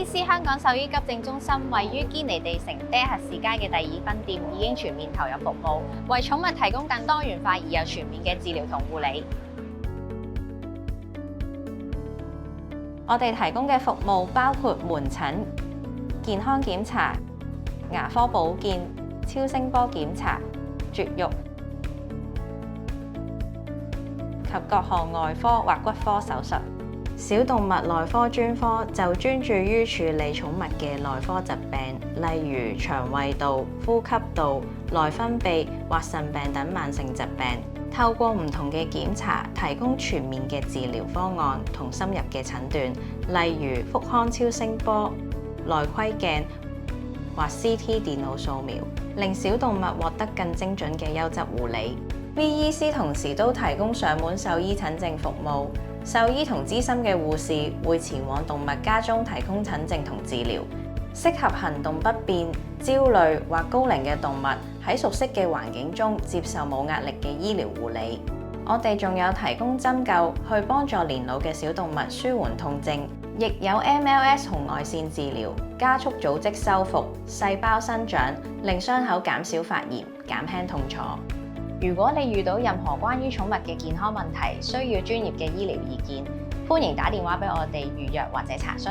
斯香港獸醫急症中心位於堅尼地城爹核士街嘅第2分店已經全面投入服務，為寵物提供更多元化而又全面嘅治療同護理。我哋提供嘅服務包括門診、健康檢查、牙科保健、超聲波檢查、絕育及各項外科或骨科手術。小動物內科專科就專注於處理寵物嘅內科疾病，例如腸胃道、呼吸道、內分泌或腎病等慢性疾病。透過唔同嘅檢查，提供全面嘅治療方案同深入嘅診斷，例如腹腔超聲波、內窺鏡或 CT 電腦掃描，令小動物獲得更精準嘅優質護理。V 醫師同時都提供上門獸醫診症服務，獸醫同資深嘅護士會前往動物家中提供診症同治療，適合行動不便、焦慮或高齡嘅動物喺熟悉嘅環境中接受冇壓力嘅醫療護理。我哋仲有提供針灸去幫助年老嘅小動物舒緩痛症，亦有 MLS 紅外線治療，加速組織修復、細胞生長，令傷口減少發炎、減輕痛楚。如果你遇到任何關於寵物嘅健康問題，需要專業嘅醫療意見，歡迎打電話俾我哋預約或者查詢。